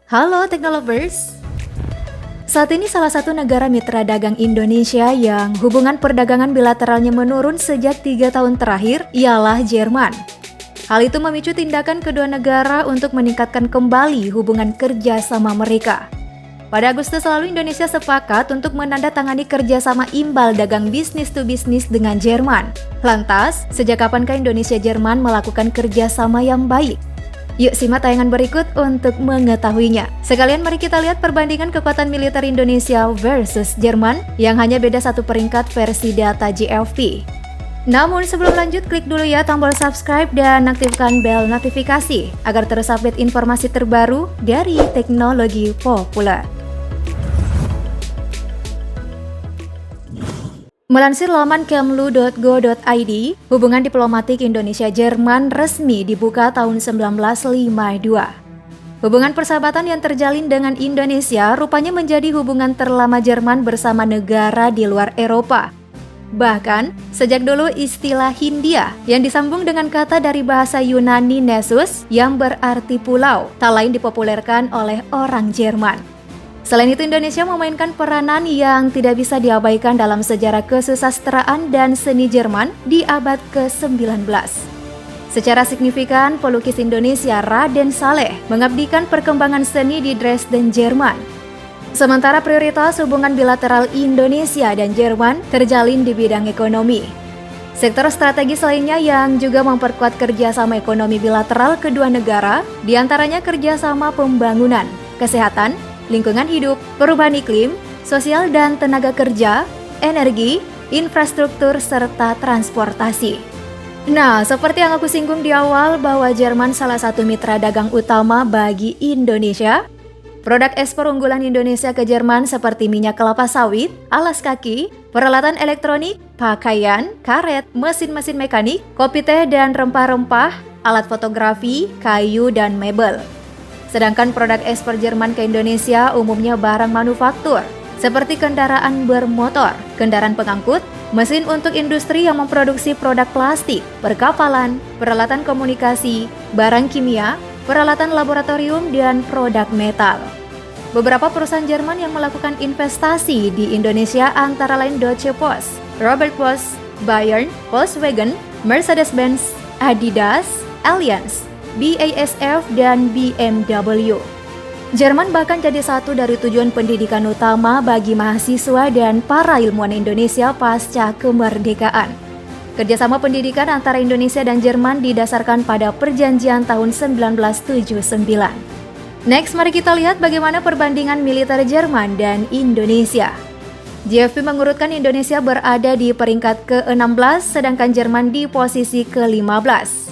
Halo Teknolovers. Saat ini salah satu negara mitra dagang Indonesia yang hubungan perdagangan bilateralnya menurun sejak 3 tahun terakhir ialah Jerman. Hal itu memicu tindakan kedua negara untuk meningkatkan kembali hubungan kerjasama mereka. Pada Agustus lalu Indonesia sepakat untuk menandatangani kerjasama imbal dagang bisnis to bisnis dengan Jerman. Lantas, sejak kapankah Indonesia-Jerman melakukan kerjasama yang baik? Yuk simak tayangan berikut untuk mengetahuinya. Sekalian mari kita lihat perbandingan kekuatan militer Indonesia versus Jerman yang hanya beda satu peringkat versi data GFP. Namun sebelum lanjut, klik dulu ya tombol subscribe dan aktifkan bel notifikasi agar terus update informasi terbaru dari teknologi populer. Melansir laman kemlu.go.id, hubungan diplomatik Indonesia-Jerman resmi dibuka tahun 1952. Hubungan persahabatan yang terjalin dengan Indonesia rupanya menjadi hubungan terlama Jerman bersama negara di luar Eropa. Bahkan, sejak dulu istilah Hindia yang disambung dengan kata dari bahasa Yunani Nessus yang berarti pulau, tak lain dipopulerkan oleh orang Jerman. Selain itu, Indonesia memainkan peranan yang tidak bisa diabaikan dalam sejarah kesusastraan dan seni Jerman di abad ke-19. Secara signifikan, pelukis Indonesia Raden Saleh mengabdikan perkembangan seni di Dresden, Jerman. Sementara prioritas hubungan bilateral Indonesia dan Jerman terjalin di bidang ekonomi. Sektor strategis lainnya yang juga memperkuat kerjasama ekonomi bilateral kedua negara, diantaranya kerjasama pembangunan, kesehatan, lingkungan hidup, perubahan iklim, sosial dan tenaga kerja, energi, infrastruktur, serta transportasi. Nah, seperti yang aku singgung di awal bahwa Jerman salah satu mitra dagang utama bagi Indonesia. Produk ekspor unggulan Indonesia ke Jerman seperti minyak kelapa sawit, alas kaki, peralatan elektronik, pakaian, karet, mesin-mesin mekanik, kopi teh dan rempah-rempah, alat fotografi, kayu, dan mebel. Sedangkan produk ekspor Jerman ke Indonesia umumnya barang manufaktur, seperti kendaraan bermotor, kendaraan pengangkut, mesin untuk industri yang memproduksi produk plastik, perkapalan, peralatan komunikasi, barang kimia, peralatan laboratorium, dan produk metal. Beberapa perusahaan Jerman yang melakukan investasi di Indonesia antara lain Deutsche Post, Robert Bosch, Bayern, Volkswagen, Mercedes-Benz, Adidas, Allianz, BASF, dan BMW. Jerman bahkan jadi satu dari tujuan pendidikan utama bagi mahasiswa dan para ilmuwan Indonesia pasca kemerdekaan. Kerjasama pendidikan antara Indonesia dan Jerman didasarkan pada perjanjian tahun 1979. Next, mari kita lihat bagaimana perbandingan militer Jerman dan Indonesia. GFP mengurutkan Indonesia berada di peringkat ke-16, sedangkan Jerman di posisi ke-15.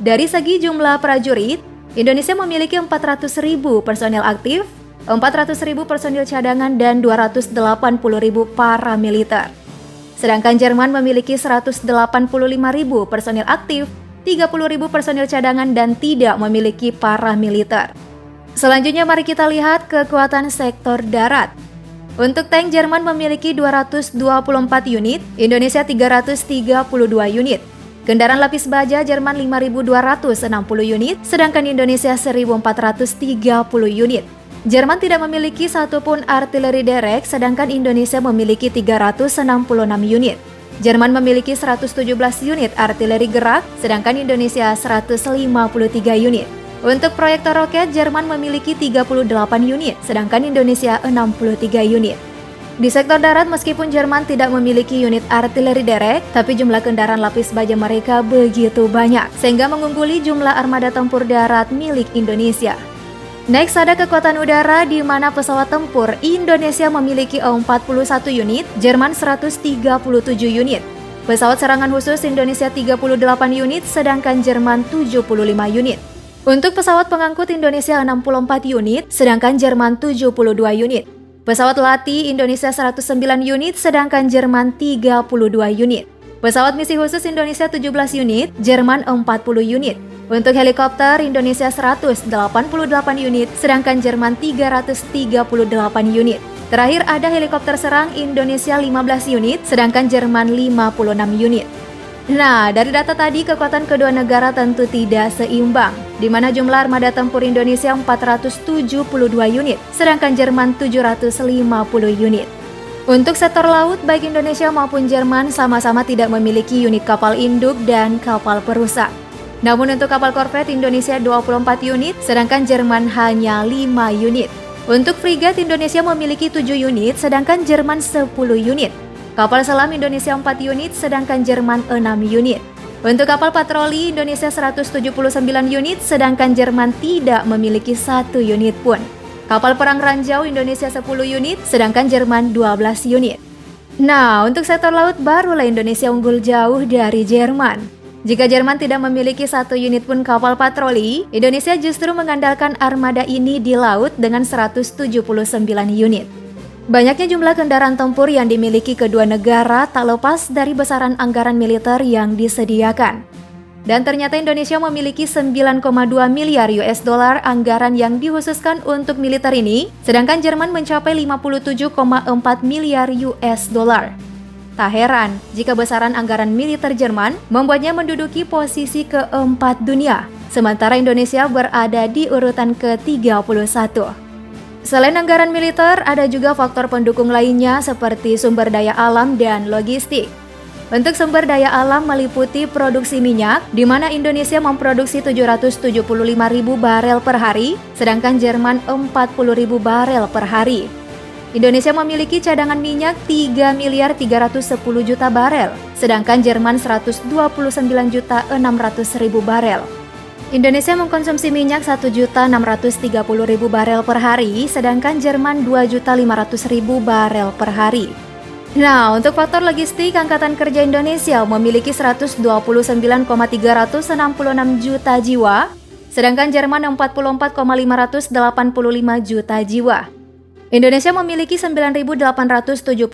Dari segi jumlah prajurit, Indonesia memiliki 400.000 personel aktif, 400.000 personil cadangan, dan 280.000 paramiliter. Sedangkan Jerman memiliki 185.000 personil aktif, 30.000 personil cadangan, dan tidak memiliki paramiliter. Selanjutnya mari kita lihat kekuatan sektor darat. Untuk tank, Jerman memiliki 224 unit, Indonesia 332 unit. Kendaraan lapis baja Jerman 5.260 unit, sedangkan Indonesia 1.430 unit. Jerman tidak memiliki satupun artileri derek, sedangkan Indonesia memiliki 366 unit. Jerman memiliki 117 unit artileri gerak, sedangkan Indonesia 153 unit. Untuk proyektor roket, Jerman memiliki 38 unit, sedangkan Indonesia 63 unit. Di sektor darat, meskipun Jerman tidak memiliki unit artileri derek, tapi jumlah kendaraan lapis baja mereka begitu banyak, sehingga mengungguli jumlah armada tempur darat milik Indonesia. Next, ada kekuatan udara di mana pesawat tempur Indonesia memiliki 41 unit, Jerman 137 unit. Pesawat serangan khusus Indonesia 38 unit, sedangkan Jerman 75 unit. Untuk pesawat pengangkut Indonesia 64 unit, sedangkan Jerman 72 unit. Pesawat latih Indonesia 109 unit, sedangkan Jerman 32 unit. Pesawat misi khusus Indonesia 17 unit, Jerman 40 unit. Untuk helikopter Indonesia 188 unit, sedangkan Jerman 338 unit. Terakhir ada helikopter serang Indonesia 15 unit, sedangkan Jerman 56 unit. Nah, dari data tadi, kekuatan kedua negara tentu tidak seimbang, di mana jumlah armada tempur Indonesia 472 unit, sedangkan Jerman 750 unit. Untuk sektor laut, baik Indonesia maupun Jerman sama-sama tidak memiliki unit kapal induk dan kapal perusak. Namun untuk kapal korvet Indonesia 24 unit, sedangkan Jerman hanya 5 unit. Untuk frigat Indonesia memiliki 7 unit, sedangkan Jerman 10 unit. Kapal selam Indonesia 4 unit, sedangkan Jerman 6 unit. Untuk kapal patroli Indonesia 179 unit, sedangkan Jerman tidak memiliki 1 unit pun. Kapal perang ranjau Indonesia 10 unit, sedangkan Jerman 12 unit. Nah, untuk sektor laut barulah Indonesia unggul jauh dari Jerman. Jika Jerman tidak memiliki 1 unit pun kapal patroli, Indonesia justru mengandalkan armada ini di laut dengan 179 unit. Banyaknya jumlah kendaraan tempur yang dimiliki kedua negara tak lepas dari besaran anggaran militer yang disediakan. Dan ternyata Indonesia memiliki 9,2 miliar US dollar anggaran yang dikhususkan untuk militer ini, sedangkan Jerman mencapai 57,4 miliar US dollar. Tak heran jika besaran anggaran militer Jerman membuatnya menduduki posisi keempat dunia, sementara Indonesia berada di urutan ke-31. Selain anggaran militer, ada juga faktor pendukung lainnya seperti sumber daya alam dan logistik. Untuk sumber daya alam meliputi produksi minyak, di mana Indonesia memproduksi 775.000 barel per hari, sedangkan Jerman 40.000 barel per hari. Indonesia memiliki cadangan minyak 3 miliar 310 juta barel, sedangkan Jerman 129.600.000 barel. Indonesia mengkonsumsi minyak 1.630.000 barel per hari, sedangkan Jerman 2.500.000 barel per hari. Nah, untuk faktor logistik, Angkatan Kerja Indonesia memiliki 129,366 juta jiwa, sedangkan Jerman 44,585 juta jiwa. Indonesia memiliki 9.879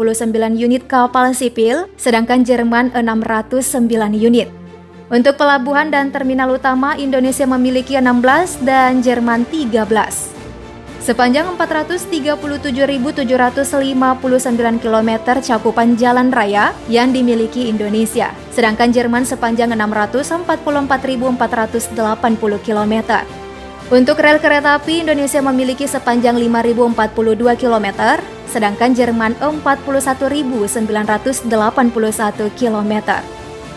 unit kapal sipil, sedangkan Jerman 609 unit. Untuk pelabuhan dan terminal utama, Indonesia memiliki 16 dan Jerman 13. Sepanjang 437.759 km cakupan jalan raya yang dimiliki Indonesia, sedangkan Jerman sepanjang 644.480 km. Untuk rel kereta api, Indonesia memiliki sepanjang 5.042 km, sedangkan Jerman 41.981 km.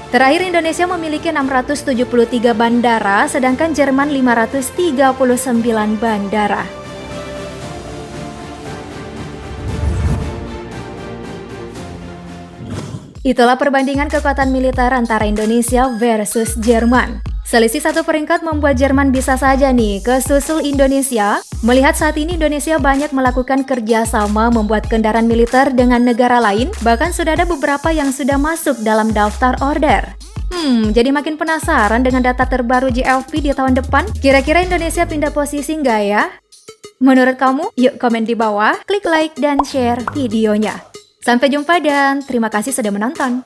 Terakhir, Indonesia memiliki 673 bandara, sedangkan Jerman 539 bandara. Itulah perbandingan kekuatan militer antara Indonesia versus Jerman. Selisih 1 peringkat membuat Jerman bisa saja nih kesusul Indonesia. Melihat saat ini Indonesia banyak melakukan kerjasama membuat kendaraan militer dengan negara lain, bahkan sudah ada beberapa yang sudah masuk dalam daftar order. Jadi makin penasaran dengan data terbaru GFP di tahun depan. Kira-kira Indonesia pindah posisi nggak ya? Menurut kamu? Yuk komen di bawah, klik like dan share videonya. Sampai jumpa dan terima kasih sudah menonton.